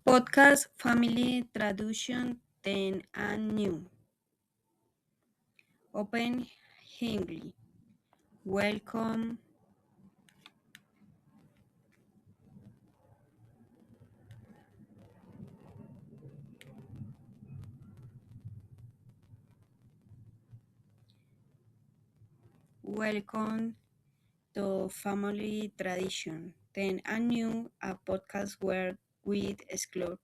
Podcast Family Traduction 10 and New. Open Hingley. Welcome. Welcome to Family Tradition 10 and New, a podcast where we explore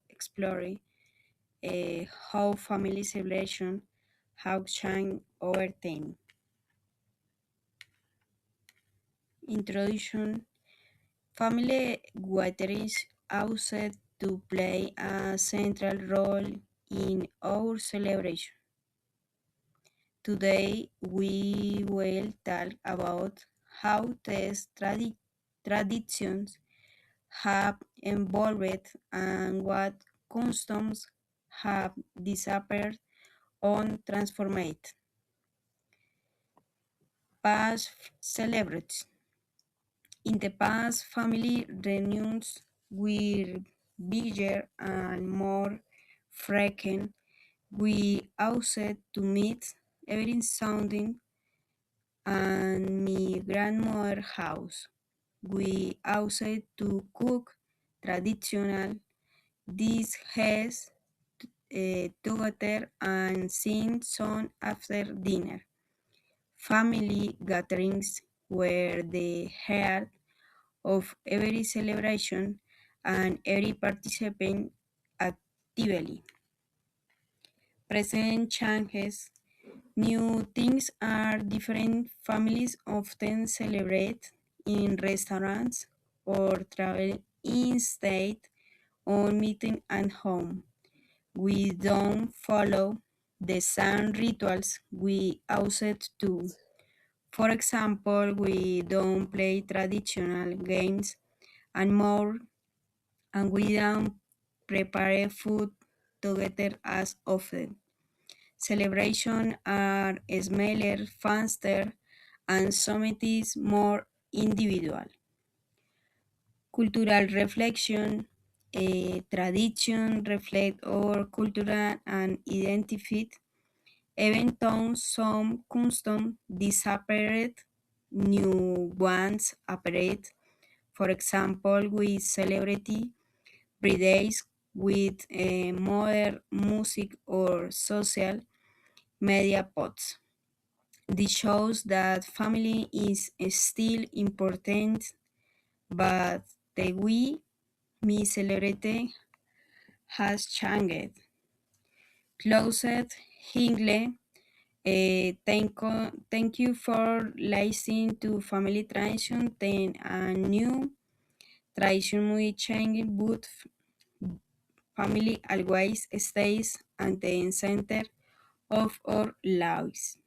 how family celebration have changed over time. Introduction. Family gatherings also to play a central role in our celebration. Today we will talk about how these traditions have evolved and what customs have disappeared or transformed. Past celebrates. In the past, family reunions were bigger and more frequent. We used to meet every Sunday at my grandmother's house. We used to cook traditional dishes together and sing songs after dinner. Family gatherings were the heart of every celebration and every participant actively. Present changes. New things are different. Families often celebrate in restaurants or travel instead of meeting at home. We don't follow the same rituals we used to. For example, we don't play traditional games anymore, and we don't prepare food together as often. Celebrations are smaller, faster, and sometimes more individual. Cultural reflection, a tradition reflect our culture and identity. Even though some customs disappeared, new ones appeared. For example, we celebrate birthdays with modern music or social media posts. This shows that family is still important, but the way we celebrate has changed. Closed Hingle, thank you for listening to Family Tradition 10 and New Tradition we change, but family always stays at the center of our lives.